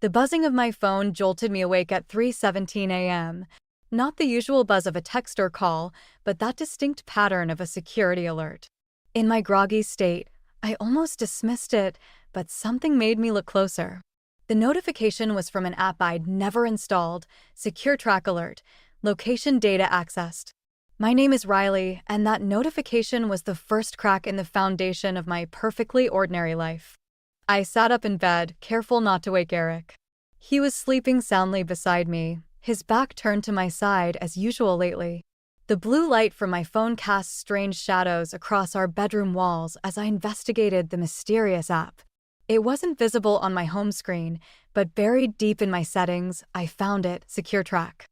The buzzing of my phone jolted me awake at 3:17 a.m. Not the usual buzz of a text or call, but that distinct pattern of a security alert. In my groggy state, I almost dismissed it, but something made me look closer. The notification was from an app I'd never installed, Secure Track Alert, location data accessed. My name is Riley, and that notification was the first crack in the foundation of my perfectly ordinary life. I sat up in bed, careful not to wake Eric. He was sleeping soundly beside me, his back turned to my side as usual lately. The blue light from my phone cast strange shadows across our bedroom walls as I investigated the mysterious app. It wasn't visible on my home screen, but buried deep in my settings, I found it, Secure Track.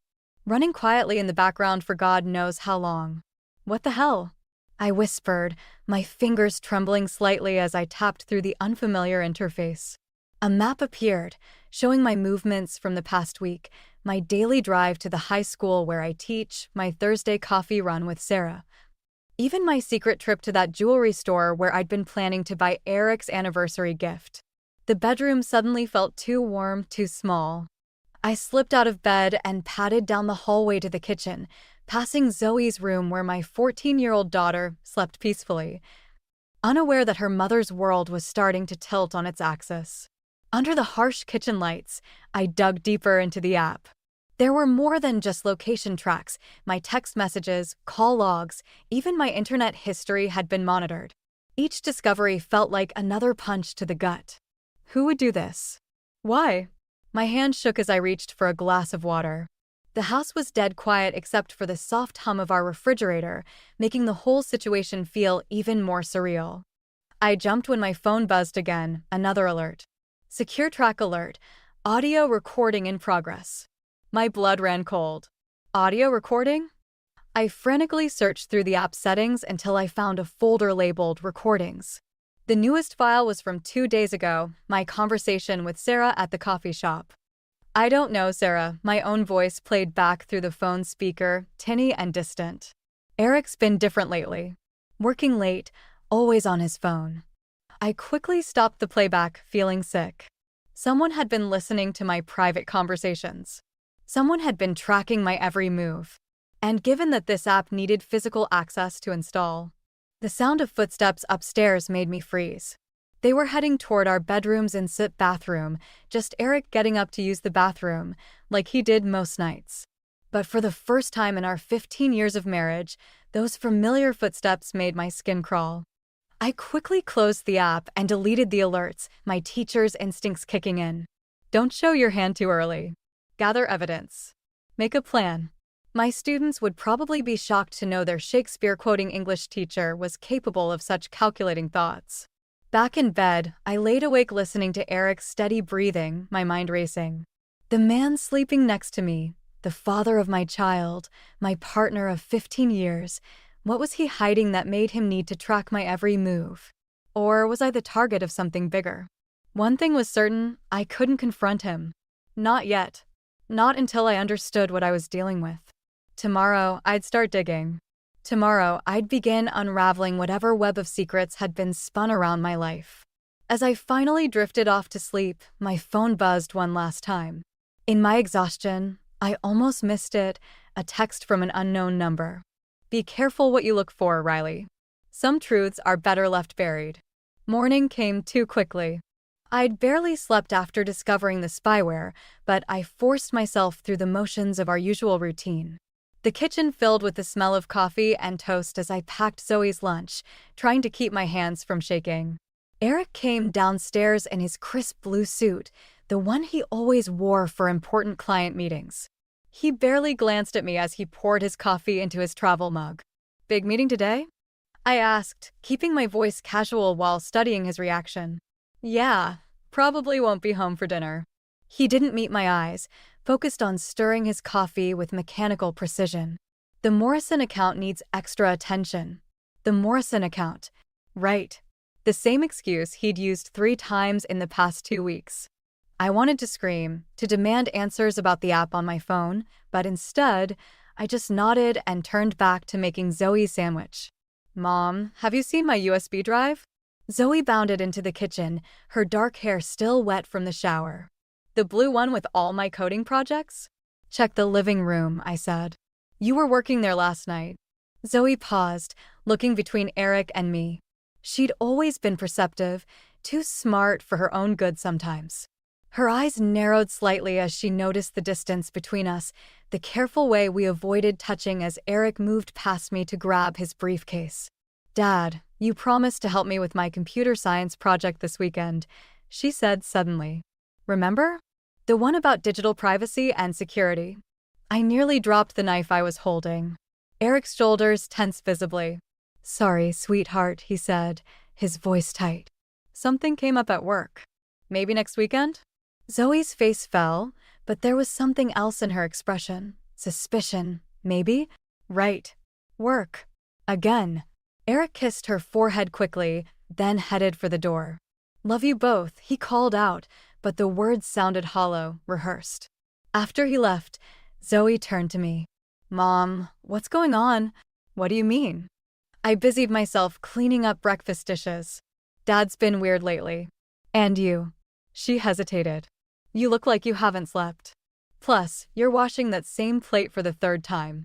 Running quietly in the background for God knows how long. What the hell? I whispered, my fingers trembling slightly as I tapped through the unfamiliar interface. A map appeared, showing my movements from the past week, my daily drive to the high school where I teach, my Thursday coffee run with Sarah. Even my secret trip to that jewelry store where I'd been planning to buy Eric's anniversary gift. The bedroom suddenly felt too warm, too small. I slipped out of bed and padded down the hallway to the kitchen, passing Zoe's room where my 14-year-old daughter slept peacefully, unaware that her mother's world was starting to tilt on its axis. Under the harsh kitchen lights, I dug deeper into the app. There were more than just location tracks. My text messages, call logs, even my internet history had been monitored. Each discovery felt like another punch to the gut. Who would do this? Why? My hand shook as I reached for a glass of water. The house was dead quiet except for the soft hum of our refrigerator, making the whole situation feel even more surreal. I jumped when my phone buzzed again, another alert. Secure Track Alert, audio recording in progress. My blood ran cold. Audio recording? I frantically searched through the app settings until I found a folder labeled Recordings. The newest file was from 2 days ago, my conversation with Sarah at the coffee shop. I don't know, Sarah, my own voice played back through the phone speaker, tinny and distant. Eric's been different lately. Working late, always on his phone. I quickly stopped the playback, feeling sick. Someone had been listening to my private conversations. Someone had been tracking my every move. And given that this app needed physical access to install, the sound of footsteps upstairs made me freeze. They were heading toward our bedroom's ensuite bathroom, just Eric getting up to use the bathroom, like he did most nights. But for the first time in our 15 years of marriage, those familiar footsteps made my skin crawl. I quickly closed the app and deleted the alerts, my teacher's instincts kicking in. Don't show your hand too early. Gather evidence. Make a plan. My students would probably be shocked to know their Shakespeare-quoting English teacher was capable of such calculating thoughts. Back in bed, I laid awake listening to Eric's steady breathing, my mind racing. The man sleeping next to me, the father of my child, my partner of 15 years, what was he hiding that made him need to track my every move? Or was I the target of something bigger? One thing was certain, I couldn't confront him. Not yet. Not until I understood what I was dealing with. Tomorrow, I'd start digging. Tomorrow, I'd begin unraveling whatever web of secrets had been spun around my life. As I finally drifted off to sleep, my phone buzzed one last time. In my exhaustion, I almost missed it, a text from an unknown number. Be careful what you look for, Riley. Some truths are better left buried. Morning came too quickly. I'd barely slept after discovering the spyware, but I forced myself through the motions of our usual routine. The kitchen filled with the smell of coffee and toast as I packed Zoe's lunch, trying to keep my hands from shaking. Eric came downstairs in his crisp blue suit, the one he always wore for important client meetings. He barely glanced at me as he poured his coffee into his travel mug. Big meeting today? I asked, keeping my voice casual while studying his reaction. Yeah, probably won't be home for dinner. He didn't meet my eyes, focused on stirring his coffee with mechanical precision. The Morrison account needs extra attention. The Morrison account. Right. The same excuse he'd used 3 times in the past 2 weeks. I wanted to scream, to demand answers about the app on my phone, but instead, I just nodded and turned back to making Zoe's sandwich. Mom, have you seen my USB drive? Zoe bounded into the kitchen, her dark hair still wet from the shower. The blue one with all my coding projects? Check the living room, I said. You were working there last night. Zoe paused, looking between Eric and me. She'd always been perceptive, too smart for her own good sometimes. Her eyes narrowed slightly as she noticed the distance between us, the careful way we avoided touching as Eric moved past me to grab his briefcase. Dad, you promised to help me with my computer science project this weekend, she said suddenly. Remember? The one about digital privacy and security. I nearly dropped the knife I was holding. Eric's shoulders tensed visibly. Sorry, sweetheart, he said, his voice tight. Something came up at work. Maybe next weekend? Zoe's face fell, but there was something else in her expression. Suspicion, maybe? Right. Work. Again. Eric kissed her forehead quickly, then headed for the door. Love you both, he called out, but the words sounded hollow, rehearsed. After he left, Zoe turned to me. Mom, what's going on? What do you mean? I busied myself cleaning up breakfast dishes. Dad's been weird lately. And you. She hesitated. You look like you haven't slept. Plus, you're washing that same plate for the third time.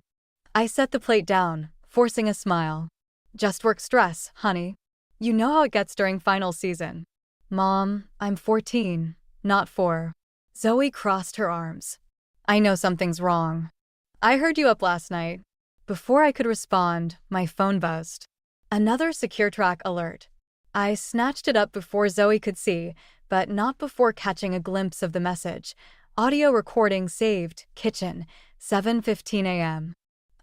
I set the plate down, forcing a smile. Just work stress, honey. You know how it gets during final season. Mom, I'm 14, not 4. Zoe crossed her arms. I know something's wrong. I heard you up last night. Before I could respond, my phone buzzed. Another SecureTrack alert. I snatched it up before Zoe could see, but not before catching a glimpse of the message. Audio recording saved, kitchen, 7:15 a.m.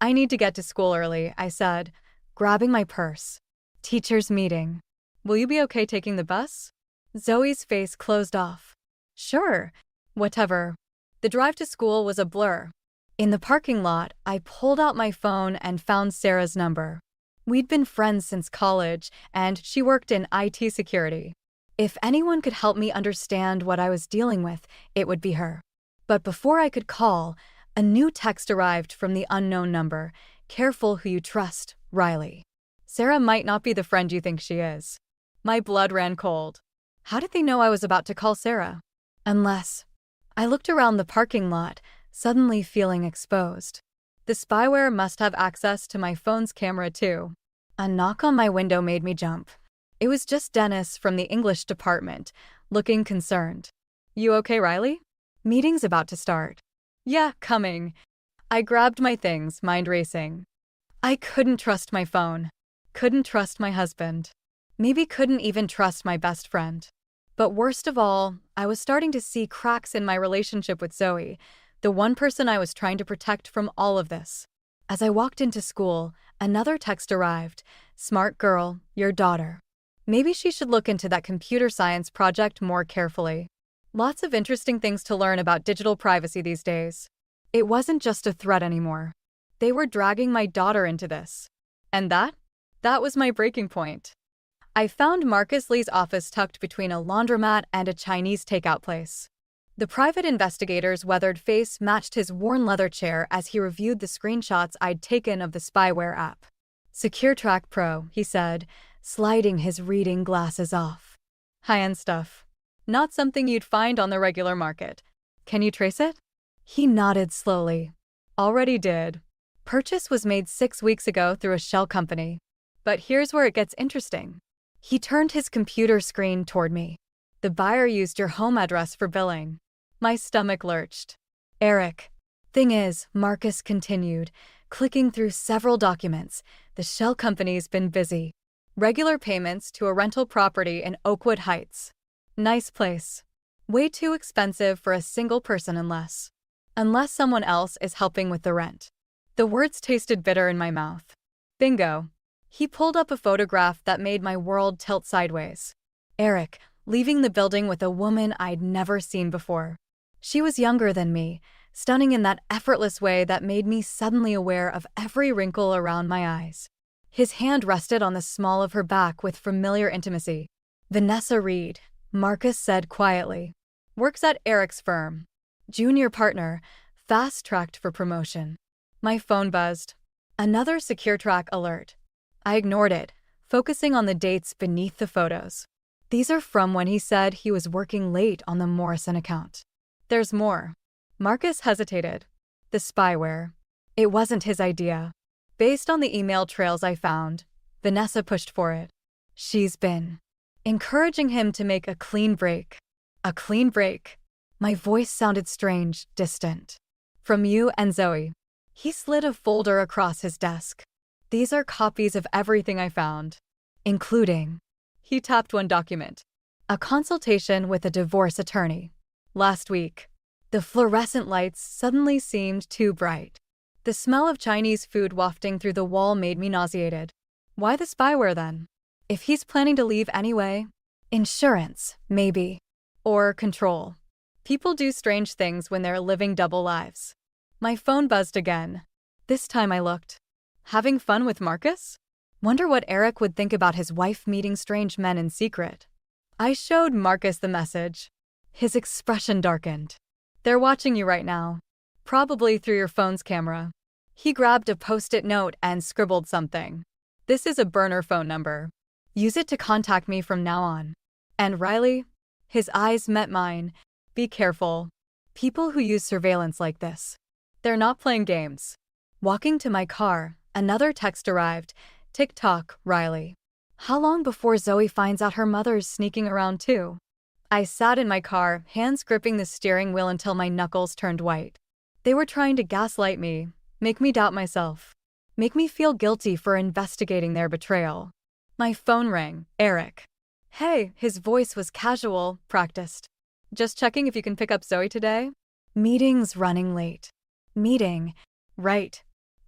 I need to get to school early, I said, grabbing my purse. Teacher's meeting. Will you be okay taking the bus? Zoe's face closed off. Sure. Whatever. The drive to school was a blur. In the parking lot, I pulled out my phone and found Sarah's number. We'd been friends since college, and she worked in IT security. If anyone could help me understand what I was dealing with, it would be her. But before I could call, a new text arrived from the unknown number. Careful who you trust, Riley. Sarah might not be the friend you think she is. My blood ran cold. How did they know I was about to call Sarah? Unless... I looked around the parking lot, suddenly feeling exposed. The spyware must have access to my phone's camera too. A knock on my window made me jump. It was just Dennis from the English department, looking concerned. You okay, Riley? Meeting's about to start. Yeah, coming. I grabbed my things, mind racing. I couldn't trust my phone. Couldn't trust my husband. Maybe couldn't even trust my best friend. But worst of all, I was starting to see cracks in my relationship with Zoe, the one person I was trying to protect from all of this. As I walked into school, another text arrived. Smart girl, your daughter. Maybe she should look into that computer science project more carefully. Lots of interesting things to learn about digital privacy these days. It wasn't just a threat anymore. They were dragging my daughter into this. And that was my breaking point. I found Marcus Lee's office tucked between a laundromat and a Chinese takeout place. The private investigator's weathered face matched his worn leather chair as he reviewed the screenshots I'd taken of the spyware app. SecureTrack Pro, he said, sliding his reading glasses off. High-end stuff. Not something you'd find on the regular market. Can you trace it? He nodded slowly. Already did. Purchase was made 6 weeks ago through a shell company. But here's where it gets interesting. He turned his computer screen toward me. The buyer used your home address for billing. My stomach lurched. Eric. Thing is, Marcus continued, clicking through several documents. The shell company's been busy. Regular payments to a rental property in Oakwood Heights. Nice place. Way too expensive for a single person unless someone else is helping with the rent. The words tasted bitter in my mouth. Bingo. He pulled up a photograph that made my world tilt sideways. Eric, leaving the building with a woman I'd never seen before. She was younger than me, stunning in that effortless way that made me suddenly aware of every wrinkle around my eyes. His hand rested on the small of her back with familiar intimacy. Vanessa Reed, Marcus said quietly. Works at Eric's firm. Junior partner, fast-tracked for promotion. My phone buzzed. Another SecureTrack alert. I ignored it, focusing on the dates beneath the photos. These are from when he said he was working late on the Morrison account. There's more. Marcus hesitated. The spyware. It wasn't his idea. Based on the email trails I found, Vanessa pushed for it. She's been encouraging him to make a clean break. A clean break. My voice sounded strange, distant. From you and Zoe. He slid a folder across his desk. These are copies of everything I found, including. He tapped one document. A consultation with a divorce attorney. Last week. The fluorescent lights suddenly seemed too bright. The smell of Chinese food wafting through the wall made me nauseated. Why the spyware then? If he's planning to leave anyway? Insurance, maybe. Or control. People do strange things when they're living double lives. My phone buzzed again. This time I looked. Having fun with Marcus? Wonder what Eric would think about his wife meeting strange men in secret. I showed Marcus the message. His expression darkened. They're watching you right now. Probably through your phone's camera. He grabbed a post-it note and scribbled something. This is a burner phone number. Use it to contact me from now on. And Riley? His eyes met mine. Be careful. People who use surveillance like this. They're not playing games. Walking to my car, another text arrived. TikTok, Riley. How long before Zoe finds out her mother's sneaking around too? I sat in my car, hands gripping the steering wheel until my knuckles turned white. They were trying to gaslight me, make me doubt myself, make me feel guilty for investigating their betrayal. My phone rang. Eric. Hey, his voice was casual, practiced. Just checking if you can pick up Zoe today? Meeting's running late. Meeting. Right.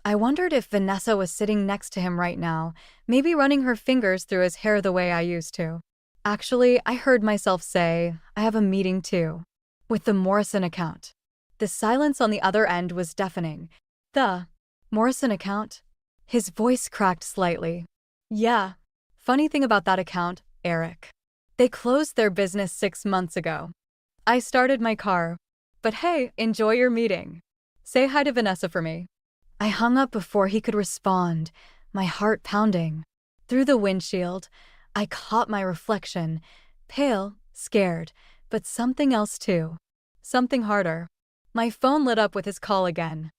I wondered if Vanessa was sitting next to him right now, maybe running her fingers through his hair the way I used to. Actually, I heard myself say, I have a meeting too. With the Morrison account. The silence on the other end was deafening. The Morrison account? His voice cracked slightly. Yeah. Funny thing about that account, Eric. They closed their business 6 months ago. I started my car. But hey, enjoy your meeting. Say hi to Vanessa for me. I hung up before he could respond, my heart pounding. Through the windshield, I caught my reflection, pale, scared, but something else too. Something harder. My phone lit up with his call again.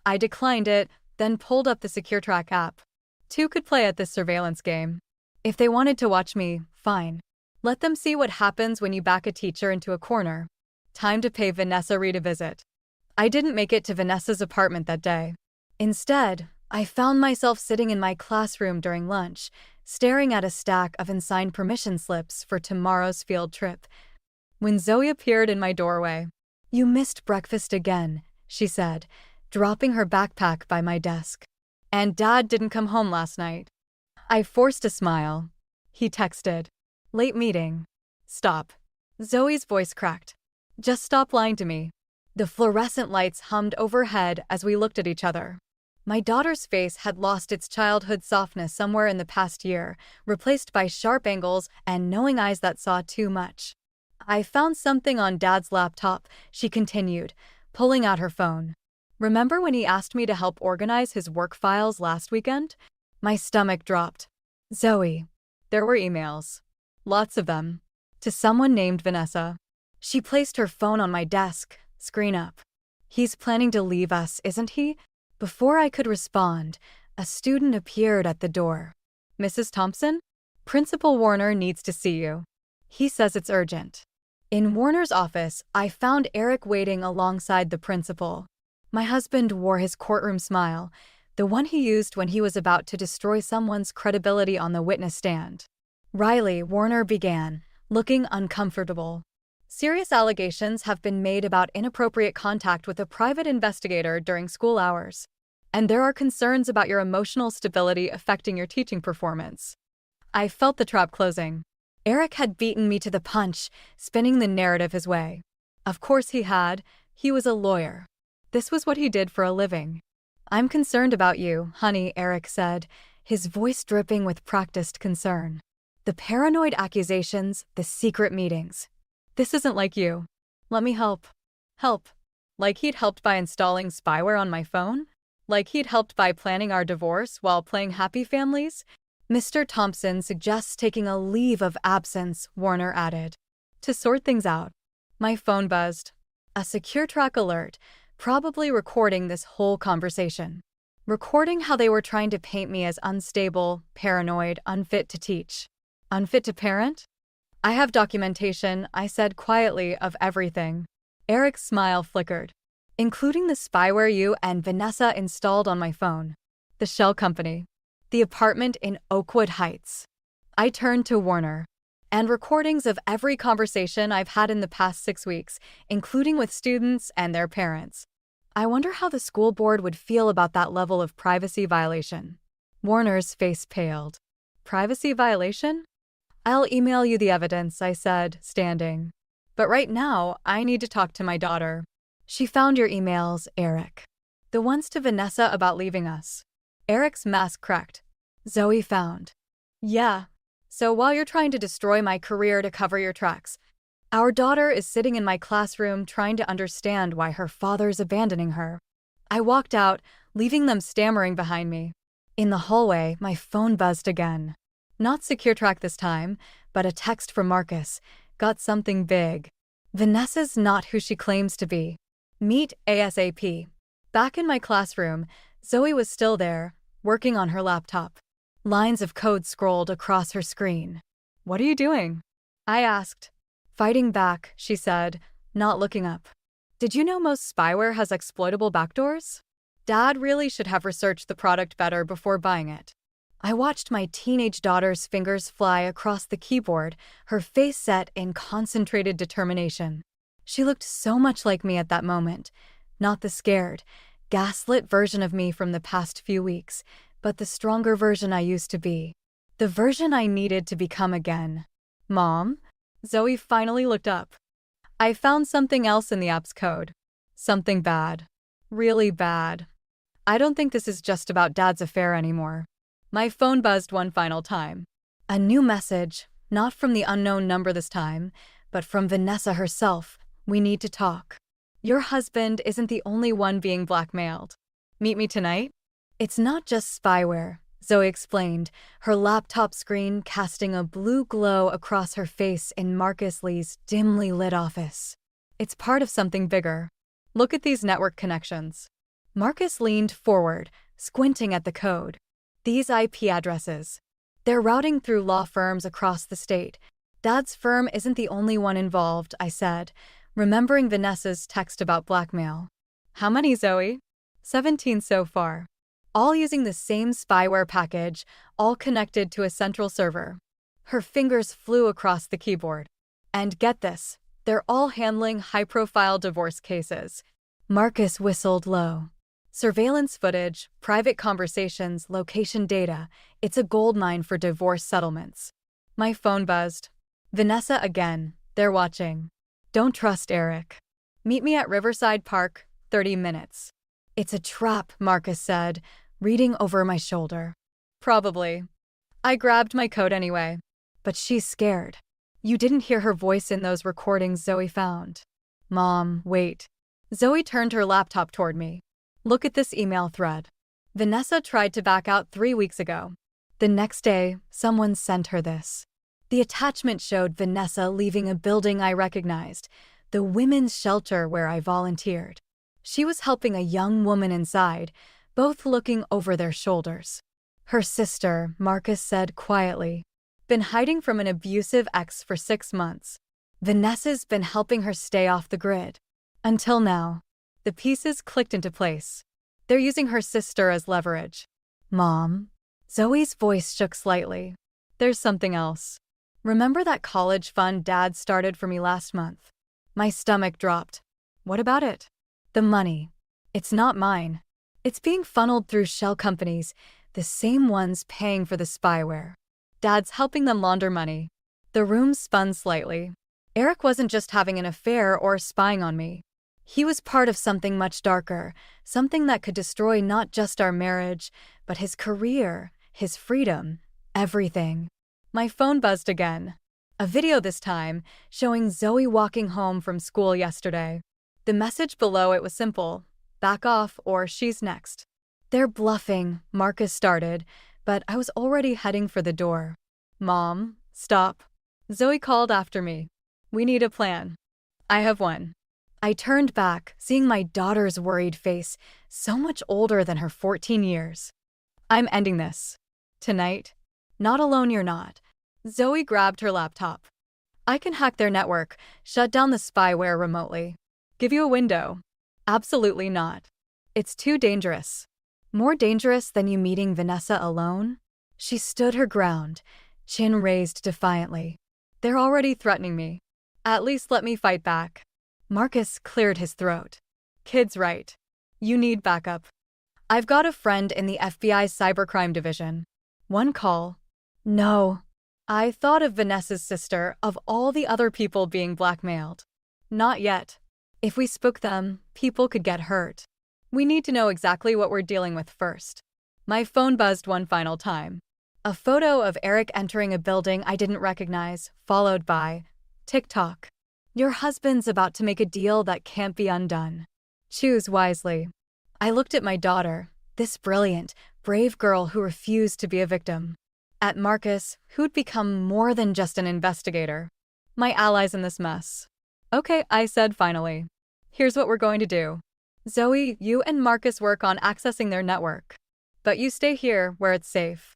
I declined it, then pulled up the SecureTrack app. 2 could play at this surveillance game. If they wanted to watch me, fine. Let them see what happens when you back a teacher into a corner. Time to pay Vanessa Reed a visit. I didn't make it to Vanessa's apartment that day. Instead, I found myself sitting in my classroom during lunch, staring at a stack of unsigned permission slips for tomorrow's field trip. When Zoe appeared in my doorway. You missed breakfast again, she said, dropping her backpack by my desk. And Dad didn't come home last night. I forced a smile. He texted. Late meeting. Stop. Zoe's voice cracked. Just stop lying to me. The fluorescent lights hummed overhead as we looked at each other. My daughter's face had lost its childhood softness somewhere in the past year, replaced by sharp angles and knowing eyes that saw too much. I found something on Dad's laptop, she continued, pulling out her phone. Remember when he asked me to help organize his work files last weekend? My stomach dropped. Zoe. There were emails. Lots of them. To someone named Vanessa. She placed her phone on my desk, screen up. He's planning to leave us, isn't he? Before I could respond, a student appeared at the door. Mrs. Thompson? Principal Warner needs to see you. He says it's urgent. In Warner's office, I found Eric waiting alongside the principal. My husband wore his courtroom smile, the one he used when he was about to destroy someone's credibility on the witness stand. Riley, Warner began, looking uncomfortable. Serious allegations have been made about inappropriate contact with a private investigator during school hours. And there are concerns about your emotional stability affecting your teaching performance. I felt the trap closing. Eric had beaten me to the punch, spinning the narrative his way. Of course he had. He was a lawyer. This was what he did for a living. I'm concerned about you, honey, Eric said, his voice dripping with practiced concern. The paranoid accusations, the secret meetings. This isn't like you. Let me help. Help. Like he'd helped by installing spyware on my phone? Like he'd helped by planning our divorce while playing happy families? Mr. Thompson suggests taking a leave of absence, Warner added. To sort things out. My phone buzzed. A secure track alert, probably recording this whole conversation. Recording how they were trying to paint me as unstable, paranoid, unfit to teach. Unfit to parent? I have documentation, I said quietly, of everything. Eric's smile flickered. Including the spyware you and Vanessa installed on my phone. The shell company. The apartment in Oakwood Heights. I turned to Warner. And recordings of every conversation I've had in the past 6 weeks, including with students and their parents. I wonder how the school board would feel about that level of privacy violation. Warner's face paled. Privacy violation? I'll email you the evidence, I said, standing. But right now, I need to talk to my daughter. She found your emails, Eric. The ones to Vanessa about leaving us. Eric's mask cracked. Zoe found. Yeah. So while you're trying to destroy my career to cover your tracks, our daughter is sitting in my classroom trying to understand why her father's abandoning her. I walked out, leaving them stammering behind me. In the hallway, my phone buzzed again. Not secure track this time, but a text from Marcus. Got something big. Vanessa's not who she claims to be. Meet ASAP. Back in my classroom, Zoe was still there, working on her laptop. Lines of code scrolled across her screen. What are you doing? I asked. Fighting back, she said, not looking up. Did you know most spyware has exploitable backdoors? Dad really should have researched the product better before buying it. I watched my teenage daughter's fingers fly across the keyboard, her face set in concentrated determination. She looked so much like me at that moment, not the scared, gaslit version of me from the past few weeks, but the stronger version I used to be. The version I needed to become again. Mom? Zoe finally looked up. I found something else in the app's code. Something bad. Really bad. I don't think this is just about Dad's affair anymore. My phone buzzed one final time. A new message, not from the unknown number this time, but from Vanessa herself. We need to talk. Your husband isn't the only one being blackmailed. Meet me tonight? It's not just spyware, Zoe explained, her laptop screen casting a blue glow across her face in Marcus Lee's dimly lit office. It's part of something bigger. Look at these network connections. Marcus leaned forward, squinting at the code. These IP addresses. They're routing through law firms across the state. Dad's firm isn't the only one involved, I said, remembering Vanessa's text about blackmail. How many, Zoe? 17 so far. All using the same spyware package, all connected to a central server. Her fingers flew across the keyboard. And get this, they're all handling high-profile divorce cases. Marcus whistled low. Surveillance footage, private conversations, location data. It's a goldmine for divorce settlements. My phone buzzed. Vanessa again. They're watching. Don't trust Eric. Meet me at Riverside Park, 30 minutes. It's a trap, Marcus said, reading over my shoulder. Probably. I grabbed my coat anyway. But she's scared. You didn't hear her voice in those recordings Zoe found. Mom, wait. Zoe turned her laptop toward me. Look at this email thread. Vanessa tried to back out 3 weeks ago. The next day, someone sent her this. The attachment showed Vanessa leaving a building I recognized, the women's shelter where I volunteered. She was helping a young woman inside, both looking over their shoulders. Her sister, Marcus said quietly, been hiding from an abusive ex for 6 months. Vanessa's been helping her stay off the grid. Until now. The pieces clicked into place. They're using her sister as leverage. Mom? Zoe's voice shook slightly. There's something else. Remember that college fund Dad started for me last month? My stomach dropped. What about it? The money. It's not mine. It's being funneled through shell companies, the same ones paying for the spyware. Dad's helping them launder money. The room spun slightly. Eric wasn't just having an affair or spying on me. He was part of something much darker, something that could destroy not just our marriage, but his career, his freedom, everything. My phone buzzed again. A video this time, showing Zoe walking home from school yesterday. The message below it was simple. Back off or she's next. They're bluffing, Marcus started, but I was already heading for the door. Mom, stop. Zoe called after me. We need a plan. I have one. I turned back, seeing my daughter's worried face, so much older than her 14 years. I'm ending this. Tonight. Not alone you're not. Zoe grabbed her laptop. I can hack their network, shut down the spyware remotely. Give you a window. Absolutely not. It's too dangerous. More dangerous than you meeting Vanessa alone? She stood her ground, chin raised defiantly. They're already threatening me. At least let me fight back. Marcus cleared his throat. Kid's right. You need backup. I've got a friend in the FBI's cybercrime division. One call. No. I thought of Vanessa's sister, of all the other people being blackmailed. Not yet. If we spook them, people could get hurt. We need to know exactly what we're dealing with first. My phone buzzed one final time. A photo of Eric entering a building I didn't recognize, followed by TikTok. Your husband's about to make a deal that can't be undone. Choose wisely. I looked at my daughter, this brilliant, brave girl who refused to be a victim. At Marcus, who'd become more than just an investigator. My allies in this mess. Okay, I said finally. Here's what we're going to do. Zoe, you and Marcus work on accessing their network. But you stay here, where it's safe.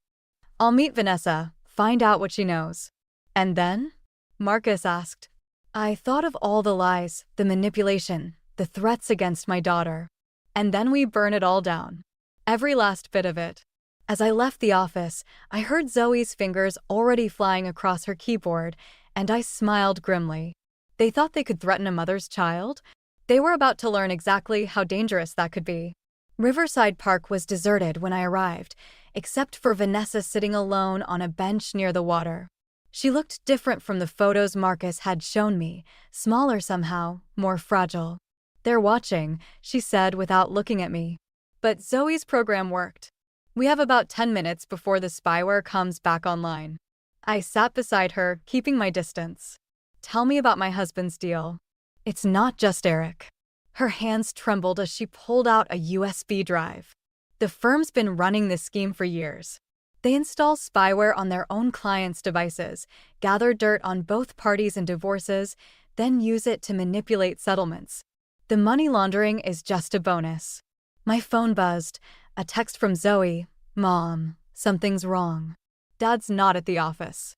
I'll meet Vanessa, find out what she knows. And then? Marcus asked. I thought of all the lies, the manipulation, the threats against my daughter. And then we burn it all down. Every last bit of it. As I left the office, I heard Zoe's fingers already flying across her keyboard, and I smiled grimly. They thought they could threaten a mother's child? They were about to learn exactly how dangerous that could be. Riverside Park was deserted when I arrived, except for Vanessa sitting alone on a bench near the water. She looked different from the photos Marcus had shown me, smaller somehow, more fragile. They're watching, she said without looking at me. But Zoe's program worked. We have about 10 minutes before the spyware comes back online. I sat beside her, keeping my distance. Tell me about my husband's deal. It's not just Eric. Her hands trembled as she pulled out a USB drive. The firm's been running this scheme for years. They install spyware on their own clients' devices, gather dirt on both parties in divorces, then use it to manipulate settlements. The money laundering is just a bonus. My phone buzzed. A text from Zoe. Mom, something's wrong. Dad's not at the office.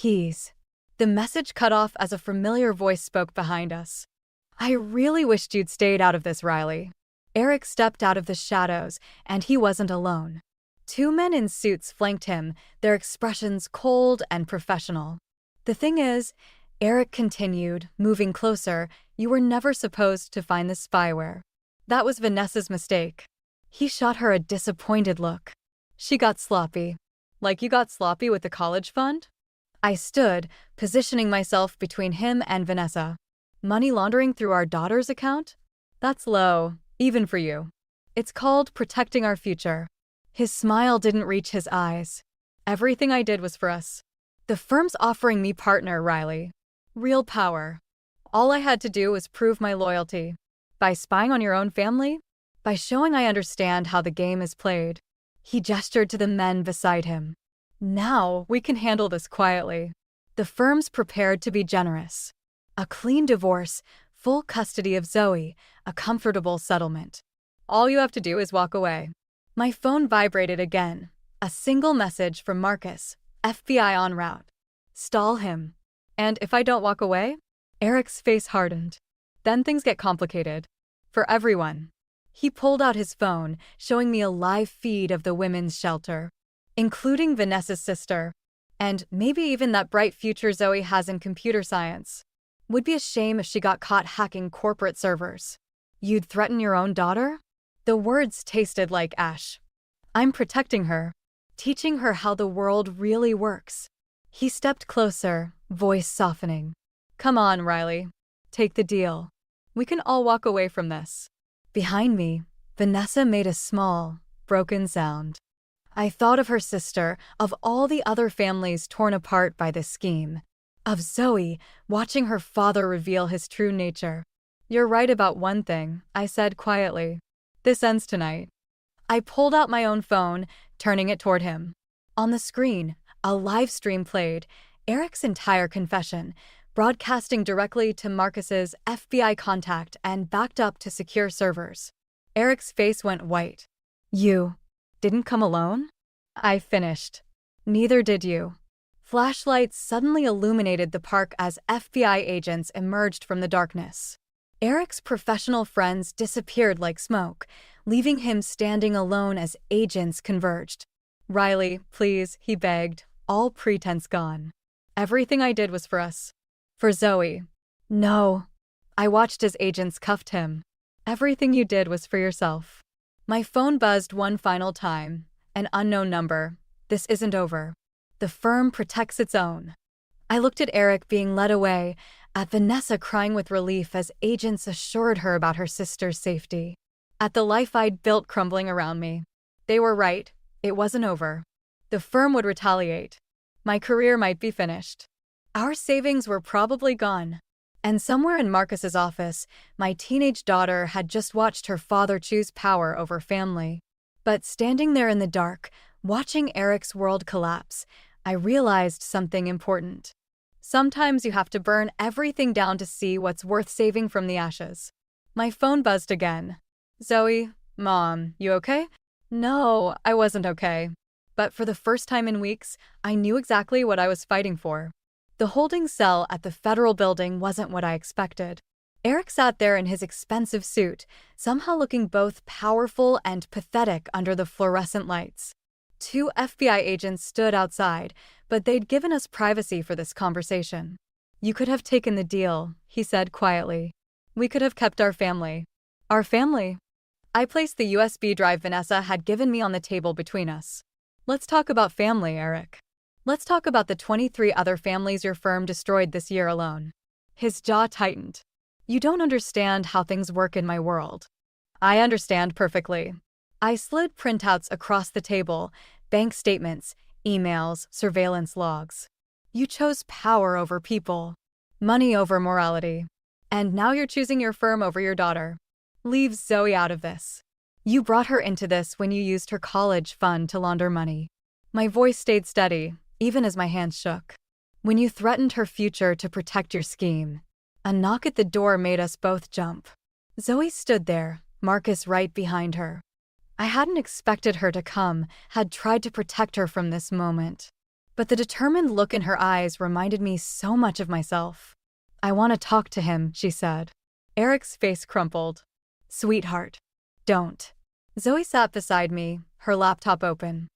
The message cut off as a familiar voice spoke behind us. I really wished you'd stayed out of this, Riley. Eric stepped out of the shadows, and he wasn't alone. 2 men in suits flanked him, their expressions cold and professional. The thing is, Eric continued, moving closer, you were never supposed to find the spyware. That was Vanessa's mistake. He shot her a disappointed look. She got sloppy. Like you got sloppy with the college fund? I stood, positioning myself between him and Vanessa. Money laundering through our daughter's account? That's low, even for you. It's called protecting our future. His smile didn't reach his eyes. Everything I did was for us. The firm's offering me partner, Riley. Real power. All I had to do was prove my loyalty. By spying on your own family? By showing I understand how the game is played. He gestured to the men beside him. Now we can handle this quietly. The firm's prepared to be generous. A clean divorce, full custody of Zoe, a comfortable settlement. All you have to do is walk away. My phone vibrated again. A single message from Marcus, FBI en route. Stall him. And if I don't walk away? Eric's face hardened. Then things get complicated. For everyone. He pulled out his phone, showing me a live feed of the women's shelter, including Vanessa's sister, and maybe even that bright future Zoe has in computer science. Would be a shame if she got caught hacking corporate servers. You'd threaten your own daughter? The words tasted like ash. I'm protecting her, teaching her how the world really works. He stepped closer, voice softening. Come on, Riley. Take the deal. We can all walk away from this. Behind me, Vanessa made a small, broken sound. I thought of her sister, of all the other families torn apart by this scheme. Of Zoe, watching her father reveal his true nature. You're right about one thing, I said quietly. This ends tonight. I pulled out my own phone, turning it toward him. On the screen, a live stream played, Eric's entire confession, broadcasting directly to Marcus's FBI contact and backed up to secure servers. Eric's face went white. You didn't come alone? I finished. Neither did you. Flashlights suddenly illuminated the park as FBI agents emerged from the darkness. Eric's professional friends disappeared like smoke, leaving him standing alone as agents converged. Riley, please, he begged, all pretense gone. Everything I did was for us. For Zoe. No. I watched as agents cuffed him. Everything you did was for yourself. My phone buzzed one final time. An unknown number. This isn't over. The firm protects its own. I looked at Eric being led away, at Vanessa crying with relief as agents assured her about her sister's safety. At the life I'd built crumbling around me. They were right. It wasn't over. The firm would retaliate. My career might be finished. Our savings were probably gone. And somewhere in Marcus's office, my teenage daughter had just watched her father choose power over family. But standing there in the dark, watching Eric's world collapse, I realized something important. Sometimes you have to burn everything down to see what's worth saving from the ashes. My phone buzzed again. Zoe, Mom, you okay? No, I wasn't okay. But for the first time in weeks, I knew exactly what I was fighting for. The holding cell at the federal building wasn't what I expected. Eric sat there in his expensive suit, somehow looking both powerful and pathetic under the fluorescent lights. 2 FBI agents stood outside, but they'd given us privacy for this conversation. You could have taken the deal, he said quietly. We could have kept our family. Our family? I placed the USB drive Vanessa had given me on the table between us. Let's talk about family, Eric. Let's talk about the 23 other families your firm destroyed this year alone. His jaw tightened. You don't understand how things work in my world. I understand perfectly. I slid printouts across the table, bank statements, emails, surveillance logs. You chose power over people, money over morality. And now you're choosing your firm over your daughter. Leave Zoe out of this. You brought her into this when you used her college fund to launder money. My voice stayed steady, even as my hands shook. When you threatened her future to protect your scheme. A knock at the door made us both jump. Zoe stood there, Marcus right behind her. I hadn't expected her to come, had tried to protect her from this moment. But the determined look in her eyes reminded me so much of myself. I want to talk to him, she said. Eric's face crumpled. Sweetheart. Don't. Zoe sat beside me, her laptop open.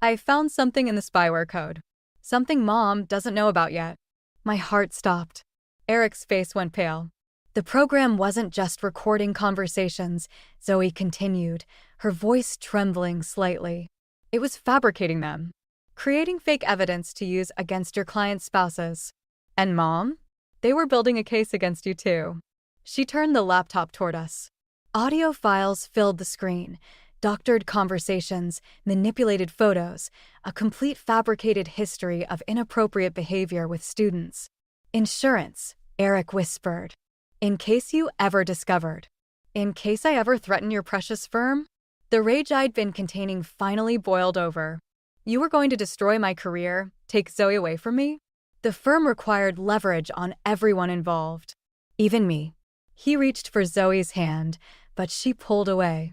I found something in the spyware code. Something Mom doesn't know about yet. My heart stopped. Eric's face went pale. The program wasn't just recording conversations, Zoe continued, her voice trembling slightly. It was fabricating them, creating fake evidence to use against your client's spouses. And Mom? They were building a case against you too. She turned the laptop toward us. Audio files filled the screen, doctored conversations, manipulated photos, a complete fabricated history of inappropriate behavior with students. Insurance, Eric whispered. In case you ever discovered. In case I ever threaten your precious firm? The rage I'd been containing finally boiled over. You were going to destroy my career, take Zoe away from me? The firm required leverage on everyone involved. Even me. He reached for Zoe's hand, but she pulled away.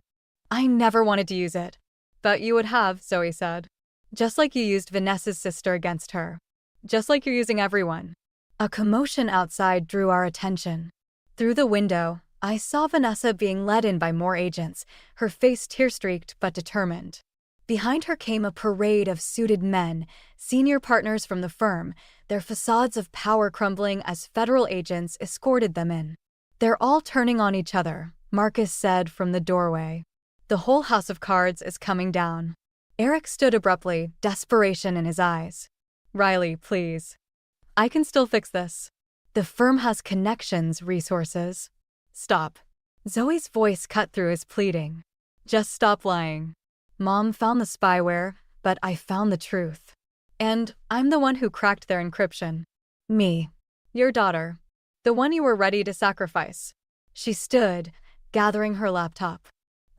I never wanted to use it. But you would have, Zoe said. Just like you used Vanessa's sister against her. Just like you're using everyone. A commotion outside drew our attention. Through the window, I saw Vanessa being led in by more agents, her face tear-streaked but determined. Behind her came a parade of suited men, senior partners from the firm, their facades of power crumbling as federal agents escorted them in. They're all turning on each other, Marcus said from the doorway. The whole house of cards is coming down. Eric stood abruptly, desperation in his eyes. Riley, please. I can still fix this. The firm has connections, resources. Stop. Zoe's voice cut through his pleading. Just stop lying. Mom found the spyware, but I found the truth. And I'm the one who cracked their encryption. Me. Your daughter. The one you were ready to sacrifice. She stood, gathering her laptop.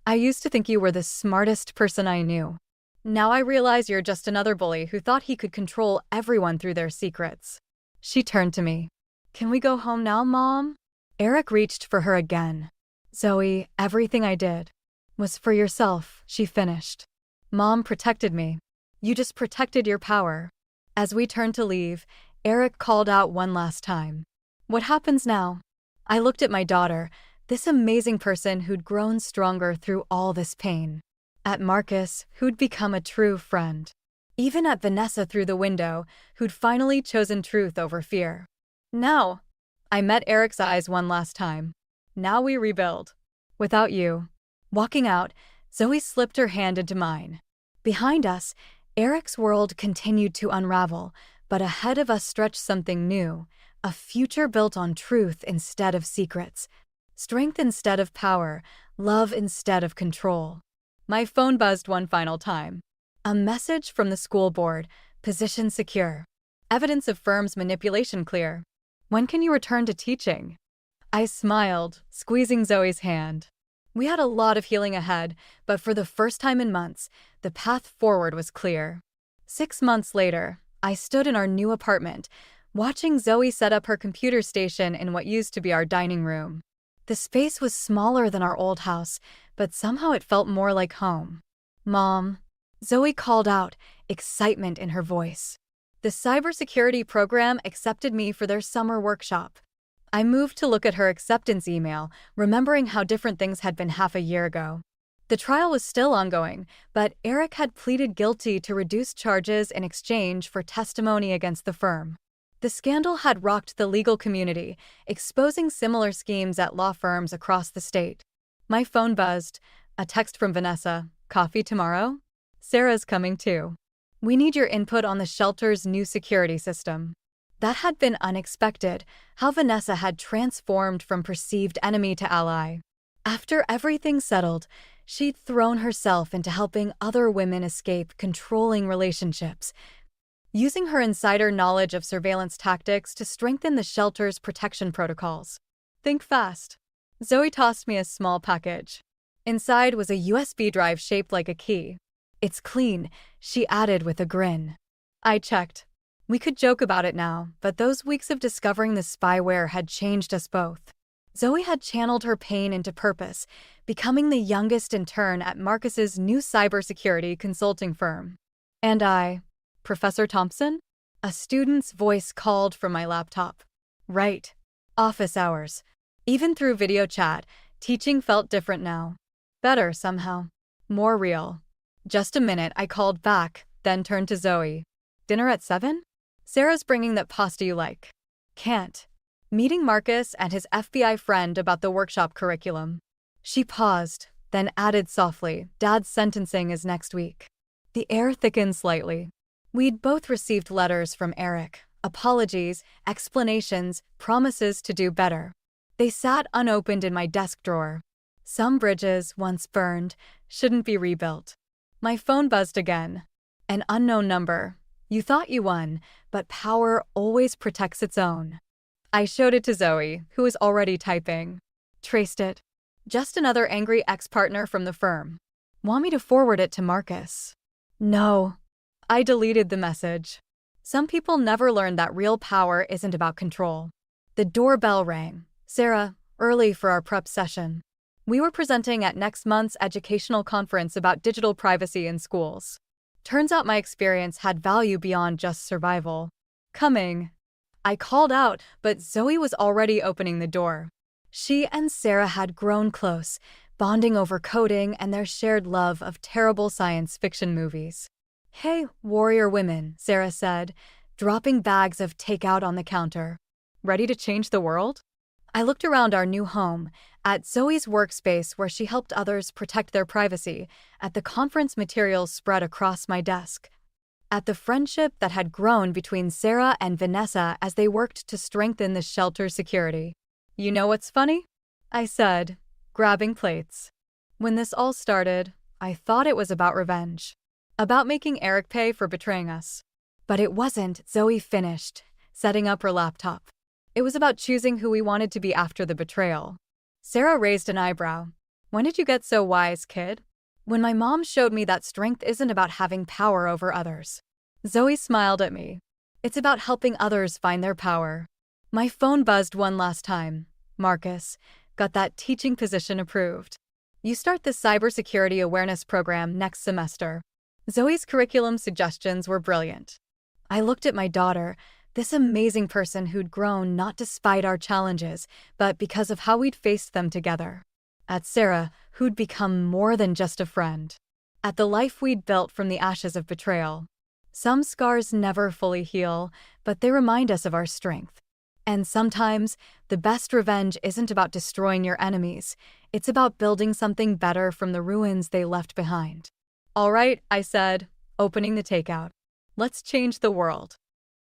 I used to think you were the smartest person I knew. Now I realize you're just another bully who thought he could control everyone through their secrets. She turned to me. Can we go home now, Mom? Eric reached for her again. Zoe, everything I did was for yourself, she finished. Mom protected me. You just protected your power. As we turned to leave, Eric called out one last time. What happens now? I looked at my daughter, this amazing person who'd grown stronger through all this pain. At Marcus, who'd become a true friend. Even at Vanessa through the window, who'd finally chosen truth over fear. Now, I met Eric's eyes one last time. Now we rebuild. Without you. Walking out, Zoe slipped her hand into mine. Behind us, Eric's world continued to unravel, but ahead of us stretched something new, a future built on truth instead of secrets, strength instead of power, love instead of control. My phone buzzed one final time. A message from the school board, position secure. Evidence of firm's manipulation clear. When can you return to teaching? I smiled, squeezing Zoe's hand. We had a lot of healing ahead, but for the first time in months, the path forward was clear. 6 months later, I stood in our new apartment, watching Zoe set up her computer station in what used to be our dining room. The space was smaller than our old house, but somehow it felt more like home. Mom, Zoe called out, excitement in her voice. The cybersecurity program accepted me for their summer workshop. I moved to look at her acceptance email, remembering how different things had been half a year ago. The trial was still ongoing, but Eric had pleaded guilty to reduced charges in exchange for testimony against the firm. The scandal had rocked the legal community, exposing similar schemes at law firms across the state. My phone buzzed. A text from Vanessa. Coffee tomorrow? Sarah's coming too. We need your input on the shelter's new security system. That had been unexpected, how Vanessa had transformed from perceived enemy to ally. After everything settled, she'd thrown herself into helping other women escape controlling relationships, using her insider knowledge of surveillance tactics to strengthen the shelter's protection protocols. Think fast. Zoe tossed me a small package. Inside was a USB drive shaped like a key. It's clean, she added with a grin. I checked. We could joke about it now, but those weeks of discovering the spyware had changed us both. Zoe had channeled her pain into purpose, becoming the youngest intern at Marcus's new cybersecurity consulting firm. And I, Professor Thompson? A student's voice called from my laptop. Right. Office hours. Even through video chat, teaching felt different now. Better somehow. More real. Just a minute, I called back, then turned to Zoe. Dinner at 7? Sarah's bringing that pasta you like. Can't. Meeting Marcus and his FBI friend about the workshop curriculum. She paused, then added softly, Dad's sentencing is next week. The air thickened slightly. We'd both received letters from Eric, apologies, explanations, promises to do better. They sat unopened in my desk drawer. Some bridges, once burned, shouldn't be rebuilt. My phone buzzed again. An unknown number. You thought you won, but power always protects its own. I showed it to Zoe, who was already typing. Traced it. Just another angry ex-partner from the firm. Want me to forward it to Marcus? No. I deleted the message. Some people never learn that real power isn't about control. The doorbell rang. Sarah, early for our prep session. We were presenting at next month's educational conference about digital privacy in schools. Turns out my experience had value beyond just survival. Coming. I called out, but Zoe was already opening the door. She and Sarah had grown close, bonding over coding and their shared love of terrible science fiction movies. Hey, warrior women, Sarah said, dropping bags of takeout on the counter. Ready to change the world? I looked around our new home, at Zoe's workspace where she helped others protect their privacy, at the conference materials spread across my desk, at the friendship that had grown between Sarah and Vanessa as they worked to strengthen the shelter's security. You know what's funny? I said, grabbing plates. When this all started, I thought it was about revenge. About making Eric pay for betraying us. But it wasn't, Zoe finished, setting up her laptop. It was about choosing who we wanted to be after the betrayal. Sarah raised an eyebrow. When did you get so wise, kid? When my mom showed me that strength isn't about having power over others. Zoe smiled at me. It's about helping others find their power. My phone buzzed one last time. Marcus, got that teaching position approved. You start the cybersecurity awareness program next semester. Zoe's curriculum suggestions were brilliant. I looked at my daughter, this amazing person who'd grown not despite our challenges, but because of how we'd faced them together. At Sarah, who'd become more than just a friend. At the life we'd built from the ashes of betrayal. Some scars never fully heal, but they remind us of our strength. And sometimes, the best revenge isn't about destroying your enemies, it's about building something better from the ruins they left behind. All right, I said, opening the takeout. Let's change the world.